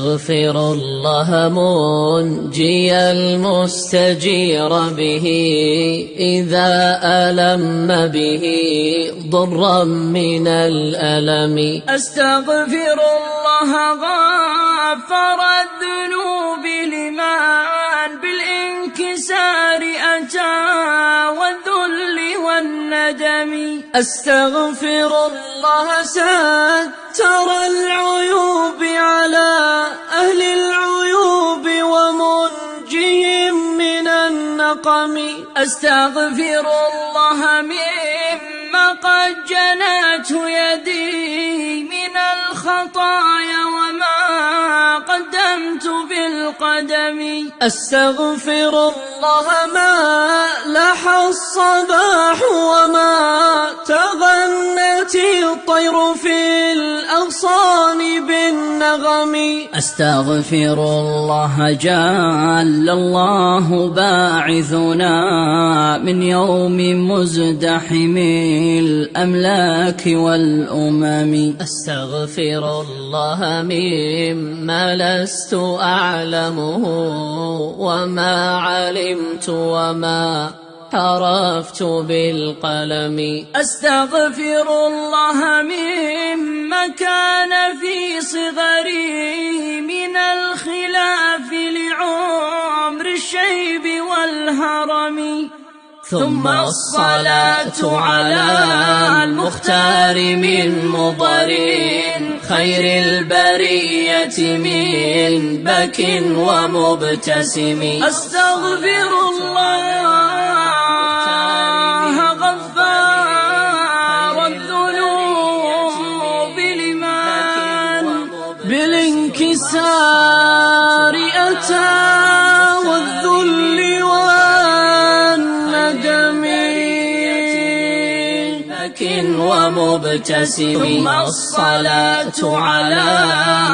أستغفر الله منجي المستجير به إذا ألم به ضرا من الألم. أستغفر الله غافر الذنوب لمن بالانكسار أتى والذل والندم. أستغفر الله ستر العيوب على أهل العيوب ومنجهم من النقم. أستغفر الله مما قد جنته يدي من الخطايا وما قدمت بالقدم. أستغفر الله ما لح الصباح وما تغنت الطير في الأغصان بالنغم. أستغفر الله جل الله باعثنا من يوم مزدحم الأملاك والأمم. أستغفر الله مما لست أعلمه وما علمت وما عرفت بالقلم. أستغفر الله مما كان في صغري من الخلاف لعمر الشيب والهرم. ثم الصلاة على المختار من مضر خير البرية من بك ومبتسم. أستغفر الله غفار الذنوب لمن بالانكسار أتى والذل والندم ومبتسم. ثم الصلاة على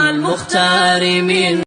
المختار من